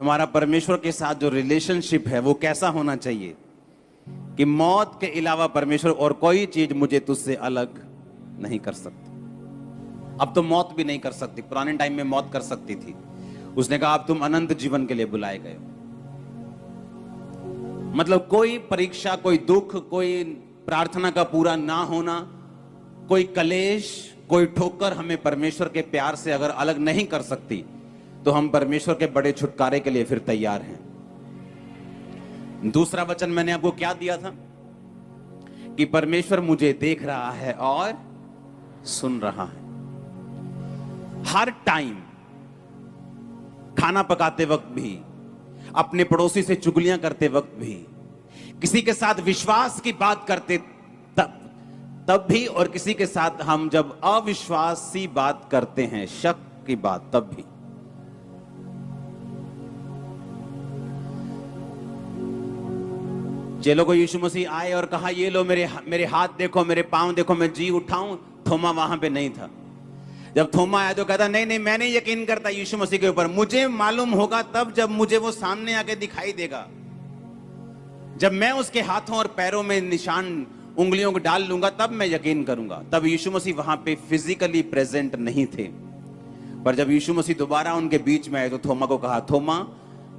हमारा परमेश्वर के साथ जो रिलेशनशिप है वो कैसा होना चाहिए कि मौत के अलावा परमेश्वर और कोई चीज मुझे तुझसे अलग नहीं कर सकती। अब तो मौत भी नहीं कर सकती, पुराने टाइम में मौत कर सकती थी। उसने कहा अब तुम अनंत जीवन के लिए बुलाए गए हो। मतलब कोई परीक्षा, कोई दुख, कोई प्रार्थना का पूरा ना होना, कोई कलेश, कोई ठोकर हमें परमेश्वर के प्यार से अगर अलग नहीं कर सकती तो हम परमेश्वर के बड़े छुटकारे के लिए फिर तैयार हैं। दूसरा वचन मैंने आपको क्या दिया था कि परमेश्वर मुझे देख रहा है और सुन रहा है। हर टाइम, खाना पकाते वक्त भी, अपने पड़ोसी से चुगलियां करते वक्त भी, किसी के साथ विश्वास की बात करते तब भी, और किसी के साथ हम जब अविश्वासी बात करते हैं, शक की बात, तब भी। चलो को यीशु मसीह आए और कहा ये लो मेरे हाथ देखो, मेरे पांव देखो, मैं जी उठाऊं। थोमा वहां पे नहीं था। जब थोमा आया तो कहता नहीं नहीं, मैं नहीं यकीन करता यीशु मसीह के ऊपर, मुझे मालूम होगा तब जब मुझे वो सामने आके दिखाई देगा, जब मैं उसके हाथों और पैरों में निशान उंगलियों को डाल लूंगा तब मैं यकीन करूंगा। तब यीशु मसीह वहां पे फिजिकली प्रेजेंट नहीं थे, पर जब यीशु मसीह दोबारा उनके बीच में आए तो थोमा को कहा थोमा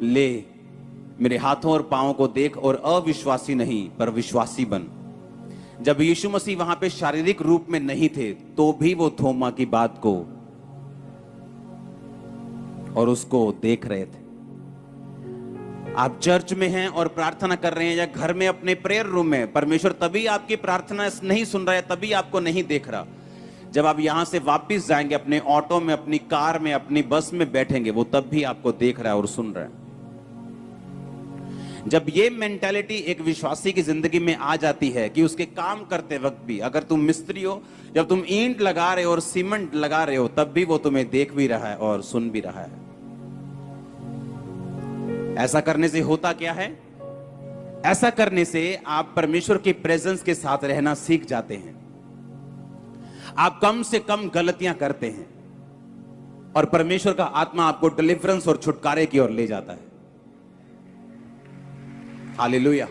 ले मेरे हाथों और पांवों को देख और अविश्वासी नहीं पर विश्वासी बन। जब यीशु मसीह वहां पे शारीरिक रूप में नहीं थे तो भी वो थोमा की बात को और उसको देख रहे थे। आप चर्च में हैं और प्रार्थना कर रहे हैं या घर में अपने प्रेयर रूम में, परमेश्वर तभी आपकी प्रार्थना नहीं सुन रहा है, तभी आपको नहीं देख रहा। जब आप यहां से वापस जाएंगे, अपने ऑटो में, अपनी कार में, अपनी बस में बैठेंगे, वो तब भी आपको देख रहा है और सुन रहा है। जब ये मेंटालिटी एक विश्वासी की जिंदगी में आ जाती है कि उसके काम करते वक्त भी, अगर तुम मिस्त्री हो, जब तुम ईंट लगा रहे हो और सीमेंट लगा रहे हो, तब भी वो तुम्हें देख भी रहा है और सुन भी रहा है। ऐसा करने से होता क्या है? ऐसा करने से आप परमेश्वर की प्रेजेंस के साथ रहना सीख जाते हैं। आप कम से कम गलतियां करते हैं और परमेश्वर का आत्मा आपको डिलीवरेंस और छुटकारे की ओर ले जाता है। हालेलुया।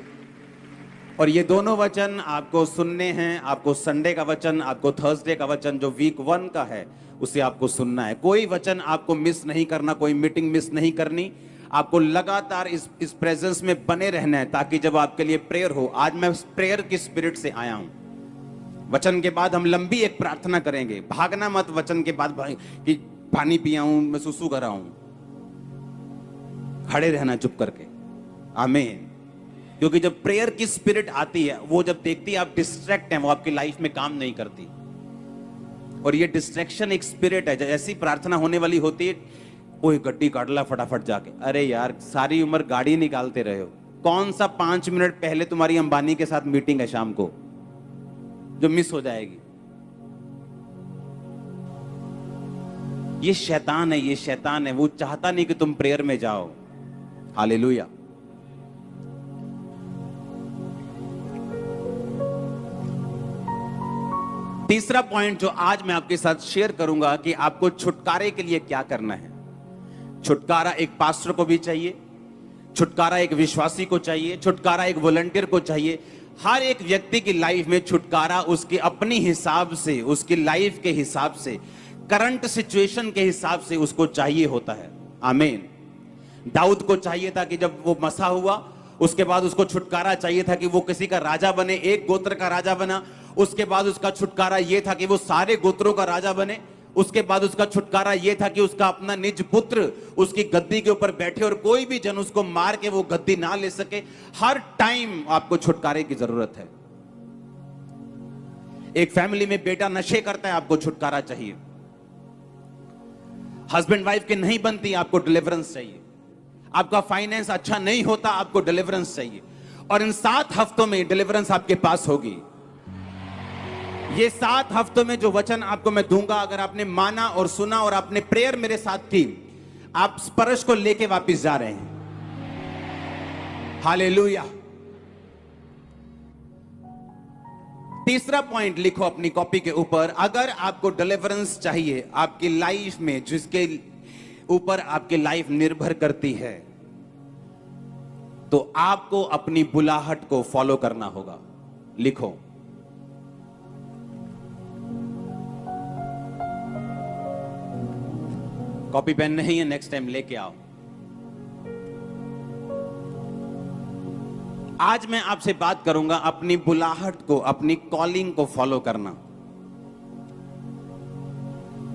और ये दोनों वचन आपको सुनने हैं। आपको संडे का वचन, आपको थर्सडे का वचन जो वीक 1 का है उसे आपको सुनना है। कोई वचन आपको मिस नहीं करना, कोई मीटिंग मिस नहीं करनी। आपको लगातार इस प्रेजेंस में बने रहना है ताकि जब आपके लिए प्रेयर हो। आज मैं प्रेयर की स्पिरिट से आया हूं। वचन के बाद हम लंबी एक प्रार्थना करेंगे। भागना मत वचन के बाद कि पानी पिया हूं, मैं सुसु कर रहा हूं। खड़े रहना चुप करके। आमीन। क्योंकि जब प्रेयर की स्पिरिट आती है, वो जब देखती है आप डिस्ट्रैक्ट हैं, वो आपकी लाइफ में काम नहीं करती। और ये डिस्ट्रैक्शन एक स्पिरिट है। जैसी प्रार्थना होने वाली होती है, कोई गड्डी काट ला फटाफट जाके। अरे यार, सारी उम्र गाड़ी निकालते रहे हो। कौन सा 5 मिनट पहले तुम्हारी अंबानी के साथ मीटिंग है शाम को जो मिस हो जाएगी? ये शैतान है, ये शैतान है। वो चाहता नहीं कि तुम प्रेयर में जाओ। हालेलुया। तीसरा पॉइंट जो आज मैं आपके साथ शेयर करूंगा कि आपको छुटकारे के लिए क्या करना है। छुटकारा एक पास्टर को भी चाहिए, छुटकारा एक विश्वासी को चाहिए, छुटकारा एक वॉलंटियर को चाहिए। हर एक व्यक्ति की लाइफ में छुटकारा उसके अपनी हिसाब से, उसकी लाइफ के हिसाब से, करंट सिचुएशन के हिसाब से उसको चाहिए होता है। आमीन। दाऊद को चाहिए था कि जब वो मसा हुआ, उसके बाद उसको छुटकारा चाहिए था कि वो किसी का राजा बने, एक गोत्र का राजा बना। उसके बाद उसका छुटकारा यह था कि वो सारे गोत्रों का राजा बने। उसके बाद उसका छुटकारा यह था कि उसका अपना निज पुत्र उसकी गद्दी के ऊपर बैठे और कोई भी जन उसको मार के वो गद्दी ना ले सके। हर टाइम आपको छुटकारे की जरूरत है। एक फैमिली में बेटा नशे करता है, आपको छुटकारा चाहिए। हस्बैंड वाइफ के नहीं बनती, आपको डिलीवरेंस चाहिए। आपका फाइनेंस अच्छा नहीं होता, आपको डिलीवरेंस चाहिए। और इन 7 हफ्तों में डिलीवरेंस आपके पास होगी। ये 7 हफ्तों में जो वचन आपको मैं दूंगा, अगर आपने माना और सुना और आपने प्रेयर मेरे साथ की, आप स्पर्श को लेके वापस जा रहे हैं। हालेलुया। तीसरा पॉइंट लिखो अपनी कॉपी के ऊपर। अगर आपको डिलीवरेंस चाहिए आपकी लाइफ में, जिसके ऊपर आपकी लाइफ निर्भर करती है, तो आपको अपनी बुलाहट को फॉलो करना होगा। लिखो, कॉपी पेन नहीं है, नेक्स्ट टाइम लेके आओ। आज मैं आपसे बात करूंगा अपनी बुलाहट को, अपनी कॉलिंग को फॉलो करना।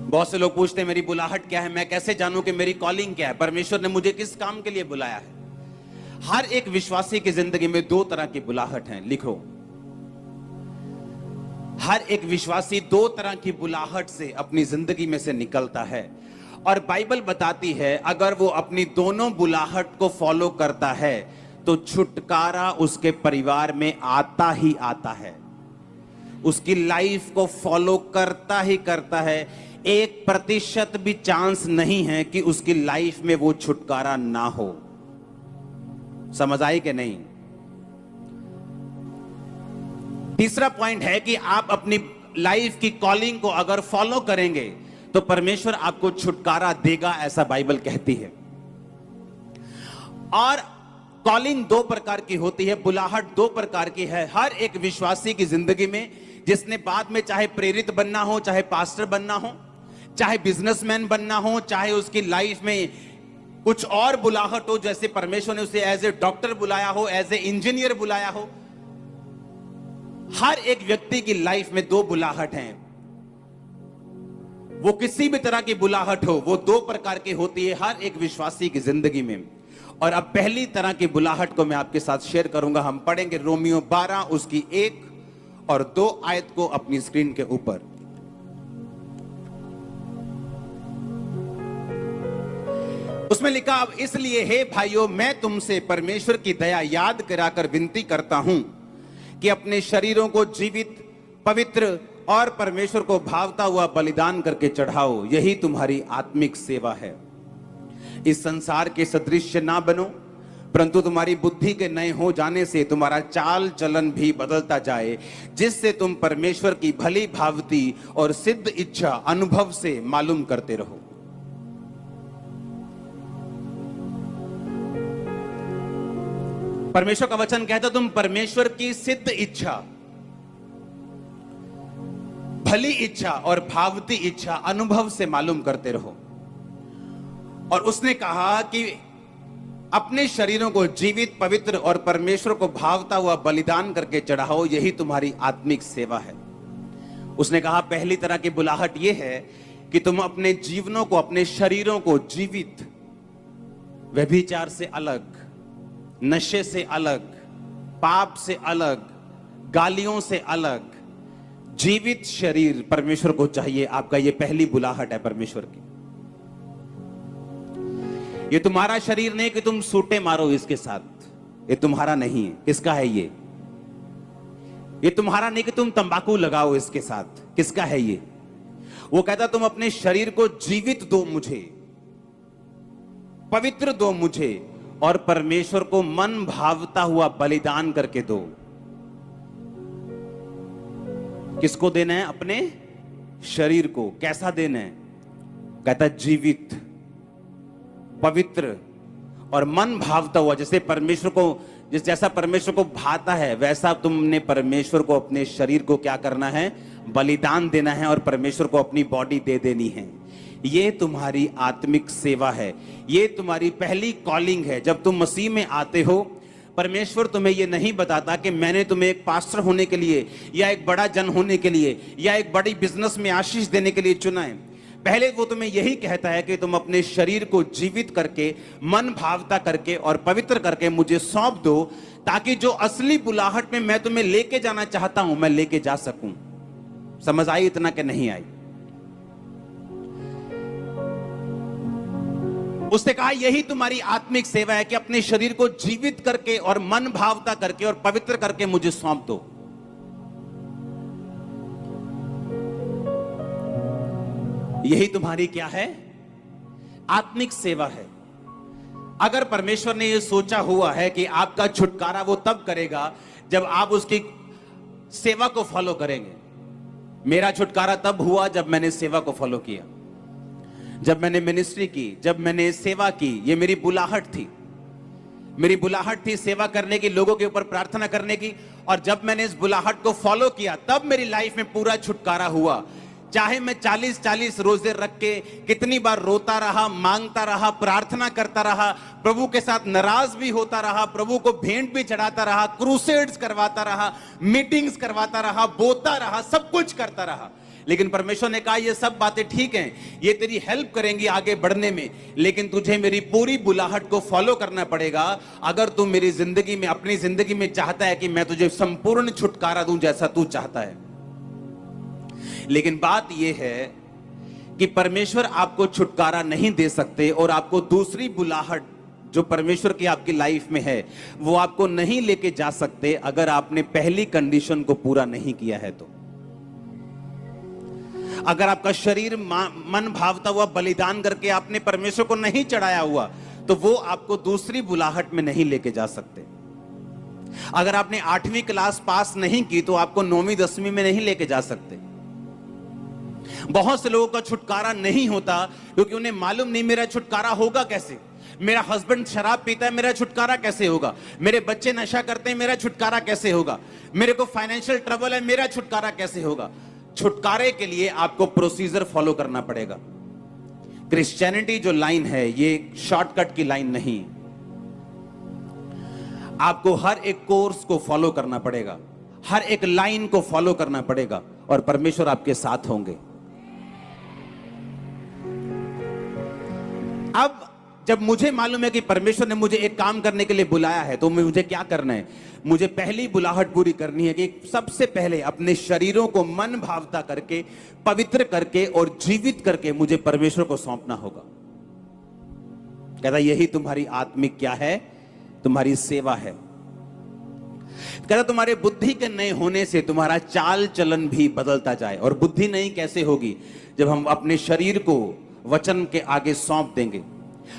बहुत से लोग पूछते हैं मेरी बुलाहट क्या है, मैं कैसे जानूं कि मेरी कॉलिंग क्या है, परमेश्वर ने मुझे किस काम के लिए बुलाया है। हर एक विश्वासी की जिंदगी में दो तरह की बुलाहट है। लिखो, हर एक विश्वासी दो तरह की बुलाहट से अपनी जिंदगी में से निकलता है, और बाइबल बताती है अगर वो अपनी दोनों बुलाहट को फॉलो करता है तो छुटकारा उसके परिवार में आता ही आता है, उसकी लाइफ को फॉलो करता ही करता है। 1% भी चांस नहीं है कि उसकी लाइफ में वो छुटकारा ना हो। समझ आई कि नहीं? तीसरा पॉइंट है कि आप अपनी लाइफ की कॉलिंग को अगर फॉलो करेंगे तो परमेश्वर आपको छुटकारा देगा, ऐसा बाइबल कहती है। और कॉलिंग दो प्रकार की होती है, बुलाहट दो प्रकार की है हर एक विश्वासी की जिंदगी में, जिसने बाद में चाहे प्रेरित बनना हो, चाहे पास्टर बनना हो, चाहे बिजनेसमैन बनना हो, चाहे उसकी लाइफ में कुछ और बुलाहट हो, जैसे परमेश्वर ने उसे एज ए डॉक्टर बुलाया हो, एज ए इंजीनियर बुलाया हो। हर एक व्यक्ति की लाइफ में दो बुलाहट हैं। वो किसी भी तरह की बुलाहट हो, वो दो प्रकार की होती है हर एक विश्वासी की जिंदगी में। और अब पहली तरह की बुलाहट को मैं आपके साथ शेयर करूंगा। हम पढ़ेंगे रोमियो 12 उसकी 1 और 2 आयत को अपनी स्क्रीन के ऊपर। उसमें लिखा, अब इसलिए हे भाइयों मैं तुमसे परमेश्वर की दया याद कराकर विनती करता हूं कि अपने शरीरों को जीवित, पवित्र और परमेश्वर को भावता हुआ बलिदान करके चढ़ाओ, यही तुम्हारी आत्मिक सेवा है। इस संसार के सदृश ना बनो, परंतु तुम्हारी बुद्धि के नए हो जाने से तुम्हारा चाल चलन भी बदलता जाए, जिससे तुम परमेश्वर की भली भावती और सिद्ध इच्छा अनुभव से मालूम करते रहो। परमेश्वर का वचन कहता तुम परमेश्वर की सिद्ध इच्छा, भली इच्छा और भावती इच्छा अनुभव से मालूम करते रहो। और उसने कहा कि अपने शरीरों को जीवित, पवित्र और परमेश्वर को भावता हुआ बलिदान करके चढ़ाओ, यही तुम्हारी आत्मिक सेवा है। उसने कहा पहली तरह की बुलाहट यह है कि तुम अपने जीवनों को, अपने शरीरों को जीवित, व्यभिचार से अलग, नशे से अलग, पाप से अलग, गालियों से अलग जीवित शरीर परमेश्वर को चाहिए। आपका ये पहली बुलाहट है परमेश्वर की। ये तुम्हारा शरीर नहीं कि तुम सूटे मारो इसके साथ, ये तुम्हारा नहीं है। किसका है ये? ये तुम्हारा नहीं कि तुम तंबाकू लगाओ इसके साथ। किसका है ये? वो कहता तुम अपने शरीर को जीवित दो मुझे, पवित्र दो मुझे, और परमेश्वर को मन भावता हुआ बलिदान करके दो। किसको देना है? अपने शरीर को। कैसा देना है? कहता जीवित, पवित्र और मन भावता हुआ। जैसे परमेश्वर को, जैसा परमेश्वर को भाता है वैसा तुमने परमेश्वर को अपने शरीर को क्या करना है? बलिदान देना है और परमेश्वर को अपनी बॉडी दे देनी है। ये तुम्हारी आत्मिक सेवा है, ये तुम्हारी पहली कॉलिंग है। जब तुम मसीह में आते हो, परमेश्वर तुम्हें ये नहीं बताता कि मैंने तुम्हें एक पास्टर होने के लिए या एक बड़ा जन होने के लिए या एक बड़ी बिजनेस में आशीष देने के लिए चुना है। पहले वो तुम्हें यही कहता है कि तुम अपने शरीर को जीवित करके, मन भावता करके और पवित्र करके मुझे सौंप दो, ताकि जो असली बुलाहट में मैं तुम्हें लेके जाना चाहता हूं मैं लेके जा सकूं। समझ आई इतना कि नहीं आई? उसने कहा यही तुम्हारी आत्मिक सेवा है कि अपने शरीर को जीवित करके और मन भावता करके और पवित्र करके मुझे सौंप दो। यही तुम्हारी क्या है? आत्मिक सेवा है। अगर परमेश्वर ने यह सोचा हुआ है कि आपका छुटकारा वो तब करेगा जब आप उसकी सेवा को फॉलो करेंगे। मेरा छुटकारा तब हुआ जब मैंने सेवा को फॉलो किया, जब मैंने मिनिस्ट्री की, जब मैंने सेवा की। ये मेरी बुलाहट थी। मेरी बुलाहट थी सेवा करने की, लोगों के ऊपर प्रार्थना करने की। और जब मैंने इस बुलाहट को फॉलो किया तब मेरी लाइफ में पूरा छुटकारा हुआ। चाहे मैं 40-40 रोजे रख के कितनी बार रोता रहा, मांगता रहा, प्रार्थना करता रहा, प्रभु के साथ नाराज भी होता रहा, प्रभु को भेंट भी चढ़ाता रहा, क्रूसेड्स करवाता रहा, मीटिंग्स करवाता रहा, बोता रहा, सब कुछ करता रहा, लेकिन परमेश्वर ने कहा ये सब बातें ठीक हैं, ये तेरी हेल्प करेंगी आगे बढ़ने में, लेकिन तुझे मेरी पूरी बुलाहट को फॉलो करना पड़ेगा अगर तू मेरी जिंदगी में, अपनी जिंदगी में चाहता है कि मैं तुझे संपूर्ण छुटकारा दूं जैसा तू चाहता है। लेकिन बात यह है कि परमेश्वर आपको छुटकारा नहीं दे सकते और आपको दूसरी बुलाहट जो परमेश्वर की आपकी लाइफ में है वो आपको नहीं लेके जा सकते अगर आपने पहली कंडीशन को पूरा नहीं किया है। तो अगर आपका शरीर मन भावता हुआ बलिदान करके आपने परमेश्वर को नहीं चढ़ाया हुआ तो वो आपको दूसरी बुलाहट में नहीं लेके जा सकते। अगर आपने 8वीं क्लास पास नहीं की तो आपको 9वीं 10वीं में नहीं लेके जा सकते। बहुत से लोगों का छुटकारा नहीं होता क्योंकि उन्हें मालूम नहीं मेरा छुटकारा होगा कैसे, मेरा हस्बैंड शराब पीता है, मेरा छुटकारा कैसे होगा, मेरे बच्चे नशा करते हैं, मेरा छुटकारा कैसे होगा, मेरे को फाइनेंशियल ट्रबल है, मेरा छुटकारा कैसे होगा। छुटकारे के लिए आपको प्रोसीजर फॉलो करना पड़ेगा। क्रिश्चियनिटी जो लाइन है ये शॉर्टकट की लाइन नहीं, आपको हर एक कोर्स को फॉलो करना पड़ेगा, हर एक लाइन को फॉलो करना पड़ेगा और परमेश्वर आपके साथ होंगे। अब जब मुझे मालूम है कि परमेश्वर ने मुझे एक काम करने के लिए बुलाया है तो मुझे क्या करना है, मुझे पहली बुलाहट पूरी करनी है कि सबसे पहले अपने शरीरों को मन भावता करके, पवित्र करके और जीवित करके मुझे परमेश्वर को सौंपना होगा। कहता यही तुम्हारी आत्मिक क्या है, तुम्हारी सेवा है। कहता तुम्हारे बुद्धि के नए होने से तुम्हारा चाल चलन भी बदलता जाए। और बुद्धि नहीं कैसे होगी, जब हम अपने शरीर को वचन के आगे सौंप देंगे।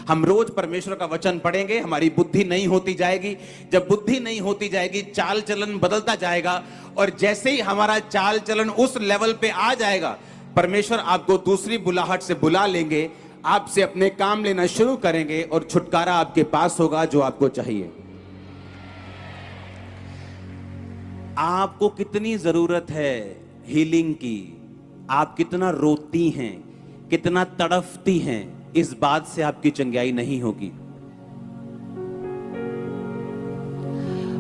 हम रोज परमेश्वर का वचन पढ़ेंगे, हमारी बुद्धि नहीं होती जाएगी। जब बुद्धि नहीं होती जाएगी चाल चलन बदलता जाएगा और जैसे ही हमारा चाल चलन उस लेवल पे आ जाएगा परमेश्वर आपको दूसरी बुलाहट से बुला लेंगे, आपसे अपने काम लेना शुरू करेंगे और छुटकारा आपके पास होगा जो आपको चाहिए। आपको कितनी जरूरत है हीलिंग की, आप कितना रोती हैं, कितना तड़फती हैं, इस बात से आपकी चंगाई नहीं होगी।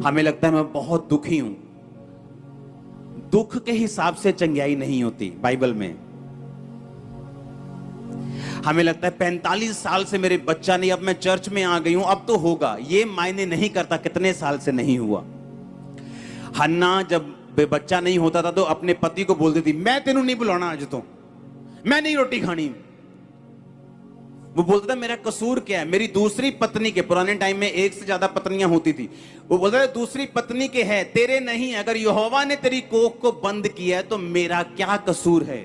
हमें लगता है मैं बहुत दुखी हूं, दुख के हिसाब से चंगाई नहीं होती बाइबल में। हमें लगता है 45 साल से मेरे बच्चा नहीं, अब मैं चर्च में आ गई हूं अब तो होगा, ये मायने नहीं करता कितने साल से नहीं हुआ। हन्ना जब बच्चा नहीं होता था तो अपने पति को बोलती थी मैं तेनू नहीं बुलाना, आज तो मैं नहीं रोटी खानी। वो बोलता था मेरा कसूर क्या है, मेरी दूसरी पत्नी के, पुराने टाइम में एक से ज्यादा पत्नियां होती थी, वो बोलता था दूसरी पत्नी के है, तेरे नहीं। अगर यहोवा ने तेरी कोख को बंद किया है तो मेरा क्या कसूर है?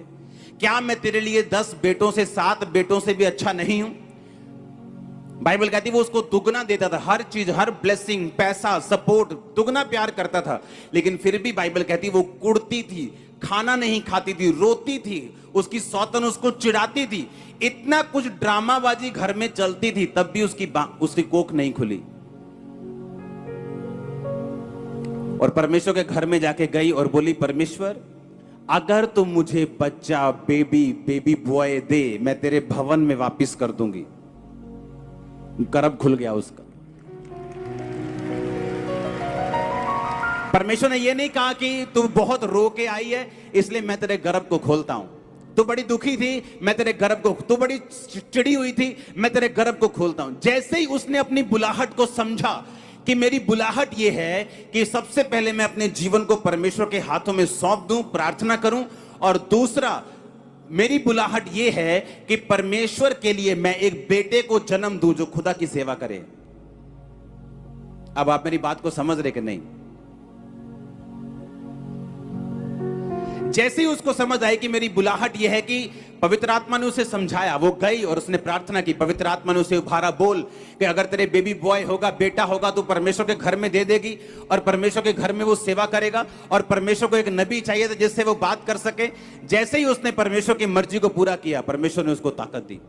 क्या मैं तेरे लिए 10 बेटों से 7 बेटों से भी अच्छा नहीं हूं? बाइबल कहती वो उसको दुगना देता था, हर चीज, हर ब्लेसिंग, पैसा, सपोर्ट, दुगना प्यार करता था। लेकिन फिर भी बाइबल कहती वो कुड़ती थी, खाना नहीं खाती थी, रोती थी, उसकी सौतन उसको चिढ़ाती थी, इतना कुछ ड्रामाबाजी घर में चलती थी, तब भी उसकी कोख नहीं खुली। और परमेश्वर के घर में जाके गई और बोली परमेश्वर अगर तुम मुझे बच्चा, बेबी बॉय दे, मैं तेरे भवन में वापिस कर दूंगी। गर्भ खुल गया उसका। परमेश्वर ने यह नहीं कहा कि तू बहुत रो के आई है इसलिए मैं तेरे गर्भ को खोलता हूं, तू बड़ी दुखी थी मैं तेरे गर्भ को, तू बड़ी चिड़ी हुई थी मैं तेरे गर्भ को खोलता हूं। जैसे ही उसने अपनी बुलाहट को समझा कि मेरी बुलाहट यह है कि सबसे पहले मैं अपने जीवन को परमेश्वर के हाथों में सौंप दूं, प्रार्थना करूं, और दूसरा मेरी बुलाहट यह है कि परमेश्वर के लिए मैं एक बेटे को जन्म दूं जो खुदा की सेवा करे। अब आप मेरी बात को समझ रहे कि नहीं? जैसे ही उसको समझ आई कि मेरी बुलाहट यह है कि पवित्र आत्मा ने उसे समझाया, वो गई और उसने प्रार्थना की, पवित्र आत्मा ने उसे उभारा, बोल कि अगर तेरे बेबी बॉय होगा, बेटा होगा, तो परमेश्वर के घर में दे देगी और परमेश्वर के घर में वो सेवा करेगा। और परमेश्वर को एक नबी चाहिए था जिससे वो बात कर सके। जैसे ही उसने परमेश्वर की मर्जी को पूरा किया परमेश्वर ने उसको ताकत दी।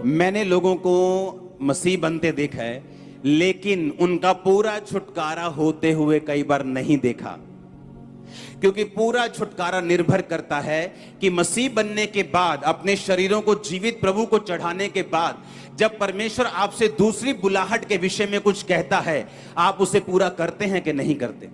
मैंने लोगों को मसीह बनते देखा है, लेकिन उनका पूरा छुटकारा होते हुए कई बार नहीं देखा, क्योंकि पूरा छुटकारा निर्भर करता है कि मसीह बनने के बाद, अपने शरीरों को जीवित प्रभु को चढ़ाने के बाद, जब परमेश्वर आपसे दूसरी बुलाहट के विषय में कुछ कहता है, आप उसे पूरा करते हैं कि नहीं करते।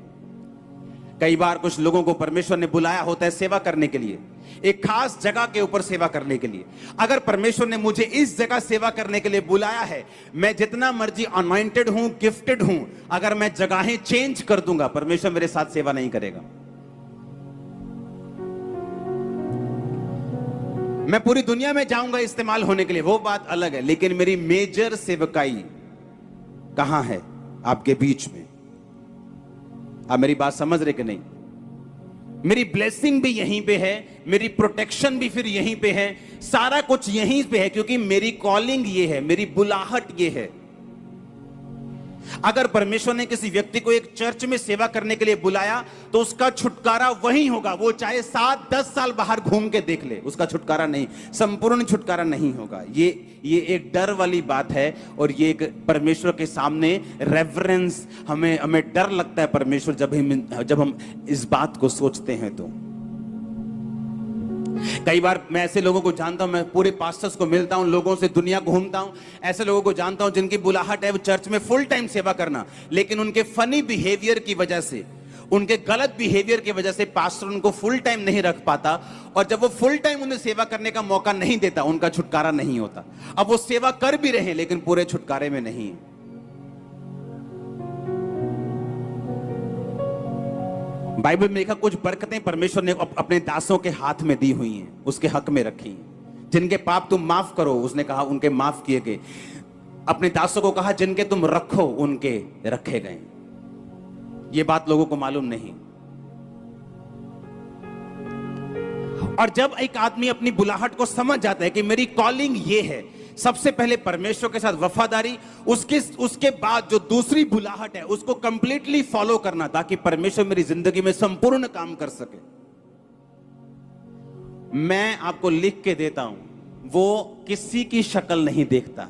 कई बार कुछ लोगों को परमेश्वर ने बुलाया होता है सेवा करने के लिए, एक खास जगह के ऊपर सेवा करने के लिए। अगर परमेश्वर ने मुझे इस जगह सेवा करने के लिए बुलाया है, मैं जितना मर्जी अनॉइंटेड हूं, गिफ्टेड हूं, अगर मैं जगहें चेंज कर दूंगा, परमेश्वर मेरे साथ सेवा नहीं करेगा। मैं पूरी दुनिया में जाऊंगा इस्तेमाल होने के लिए, वो बात अलग है, लेकिन मेरी मेजर सेवकाई कहां है? आपके बीच में। आप मेरी बात समझ रहे कि नहीं? मेरी ब्लेसिंग भी यहीं पे है, मेरी प्रोटेक्शन भी फिर यहीं पे है, सारा कुछ यहीं पे है, क्योंकि मेरी कॉलिंग ये है, मेरी बुलाहट ये है। अगर परमेश्वर ने किसी व्यक्ति को एक चर्च में सेवा करने के लिए बुलाया, तो उसका छुटकारा वहीं होगा, वो चाहे 7-10 साल बाहर घूम के देख ले, उसका छुटकारा नहीं, संपूर्ण छुटकारा नहीं होगा। ये एक डर वाली बात है, और ये एक परमेश्वर के सामने रेवरेंस, हमें डर लगता है परमेश्वर जब हम इस बात को सोचते हैं। तो कई बार मैं ऐसे लोगों को जानता हूं, मैं पूरे पास्टर्स को मिलता हूं, लोगों से दुनिया घूमता हूं, ऐसे लोगों को जानता हूं जिनकी बुलाहट है वो चर्च में फुल टाइम सेवा करना, लेकिन उनके फनी बिहेवियर की वजह से, उनके गलत बिहेवियर की वजह से पास्टर उनको फुल टाइम नहीं रख पाता, और जब वो फुल टाइम उन्हें सेवा करने का मौका नहीं देता, उनका छुटकारा नहीं होता। अब वो सेवा कर भी रहे, लेकिन पूरे छुटकारे में नहीं। बाइबल में लिखा कुछ बरकतें परमेश्वर ने अपने दासों के हाथ में दी हुई हैं, उसके हक में रखी हैं। जिनके पाप तुम माफ करो, उसने कहा उनके माफ किए गए। अपने दासों को कहा जिनके तुम रखो, उनके रखे गए। ये बात लोगों को मालूम नहीं। और जब एक आदमी अपनी बुलाहट को समझ जाता है कि मेरी कॉलिंग ये है, सबसे पहले परमेश्वर के साथ वफादारी, उसके बाद जो दूसरी बुलाहट है उसको कंप्लीटली फॉलो करना, ताकि परमेश्वर मेरी जिंदगी में संपूर्ण काम कर सके। मैं आपको लिख के देता हूं, वो किसी की शक्ल नहीं देखता।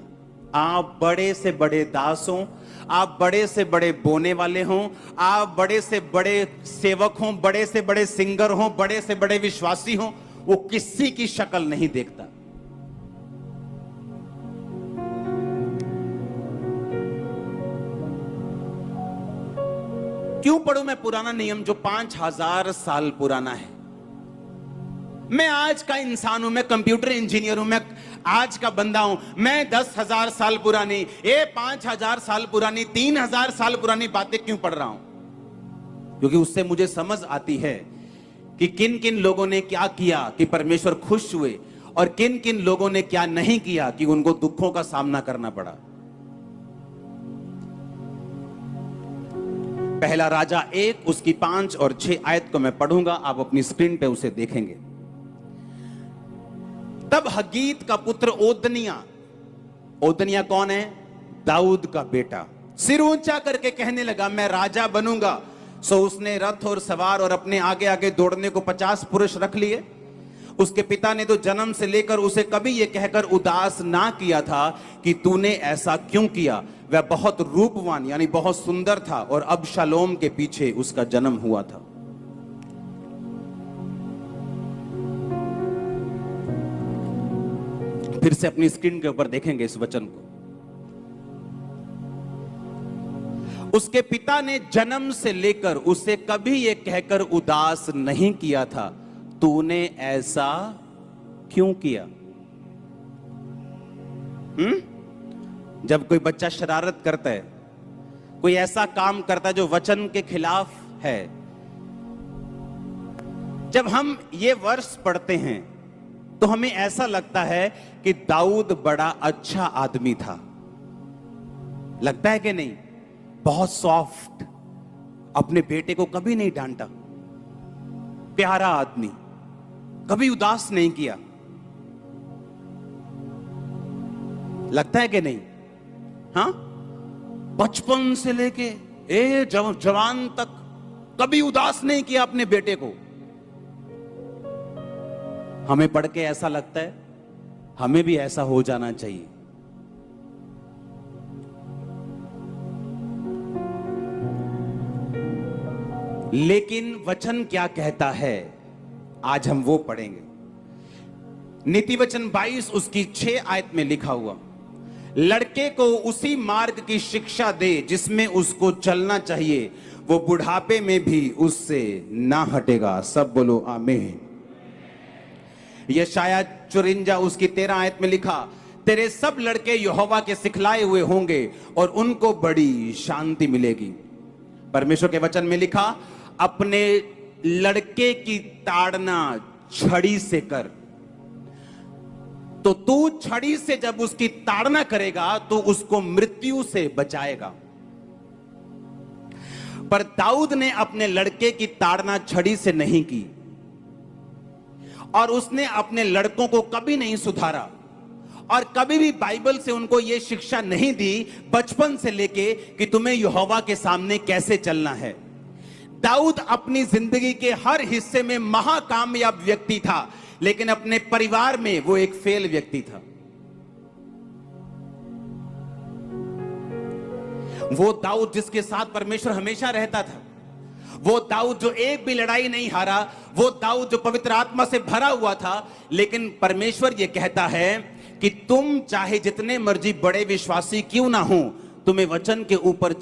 आप बड़े से बड़े दास हो, आप बड़े से बड़े बोने वाले हों, आप बड़े से बड़े सेवक हों, बड़े से बड़े सिंगर हों, बड़े से बड़े विश्वासी हों, वो किसी की शक्ल नहीं देखता। क्यों पढ़ूं मैं पुराना नियम जो 5000 साल पुराना है? मैं आज का इंसान हूं, मैं कंप्यूटर इंजीनियर हूं, मैं आज का बंदा हूं, मैं 10,000 साल पुरानी, ये 5,000 साल पुरानी, 3,000 साल पुरानी बातें क्यों पढ़ रहा हूं? क्योंकि उससे मुझे समझ आती है कि किन किन लोगों ने क्या किया कि परमेश्वर खुश हुए, और किन किन लोगों ने क्या नहीं किया कि उनको दुखों का सामना करना पड़ा। पहला राजा 1 उसकी 5 और 6 आयत को मैं पढ़ूंगा, आप अपनी स्क्रीन पे उसे देखेंगे। तब हगीत का पुत्र ओदनिया कौन है? दाऊद का बेटा, सिर ऊंचा करके कहने लगा मैं राजा बनूंगा। सो उसने रथ और सवार और अपने आगे आगे दौड़ने को 50 पुरुष रख लिए। उसके पिता ने तो जन्म से लेकर उसे कभी यह कहकर उदास ना किया था कि तूने ऐसा क्यों किया। वह बहुत रूपवान यानी बहुत सुंदर था, और अबशालोम के पीछे उसका जन्म हुआ था। फिर से अपनी स्क्रीन के ऊपर देखेंगे इस वचन को। उसके पिता ने जन्म से लेकर उसे कभी यह कहकर उदास नहीं किया था, तूने ऐसा क्यों किया? जब कोई बच्चा शरारत करता है, कोई ऐसा काम करता है जो वचन के खिलाफ है, जब हम ये वर्ष पढ़ते हैं तो हमें ऐसा लगता है कि दाऊद बड़ा अच्छा आदमी था। लगता है कि नहीं? बहुत सॉफ्ट, अपने बेटे को कभी नहीं डांटा, प्यारा आदमी, कभी उदास नहीं किया। लगता है कि नहीं? हाँ, बचपन से लेके जवान तक कभी उदास नहीं किया अपने बेटे को। हमें पढ़ के ऐसा लगता है हमें भी ऐसा हो जाना चाहिए। लेकिन वचन क्या कहता है, आज हम वो पढ़ेंगे। नीति वचन 22 उसकी 6 आयत में लिखा हुआ, लड़के को उसी मार्ग की शिक्षा दे जिसमें उसको चलना चाहिए, वो बुढ़ापे में भी उससे ना हटेगा। सब बोलो आमीन। यशाया 54 उसकी 13 आयत में लिखा, तेरे सब लड़के यहोवा के सिखलाए हुए होंगे और उनको बड़ी शांति मिलेगी। परमेश्वर के वचन में लिखा, अपने लड़के की ताड़ना छड़ी से कर। तो तू छड़ी से जब उसकी ताड़ना करेगा तो उसको मृत्यु से बचाएगा। पर दाऊद ने अपने लड़के की ताड़ना छड़ी से नहीं की और उसने अपने लड़कों को कभी नहीं सुधारा और कभी भी बाइबल से उनको यह शिक्षा नहीं दी बचपन से लेके कि तुम्हें यहोवा के सामने कैसे चलना है। दाऊद अपनी जिंदगी के हर हिस्से में महाकामयाब व्यक्ति था, लेकिन अपने परिवार में वो एक फेल व्यक्ति था। वो दाऊद जिसके साथ परमेश्वर हमेशा रहता था, वो दाऊद जो एक भी लड़ाई नहीं हारा, वो दाऊद जो पवित्र आत्मा से भरा हुआ था। लेकिन परमेश्वर ये कहता है कि तुम चाहे जितने मर्जी बड़े विश्वासी क्यों ना हो, तुम्हें वचन के ऊपर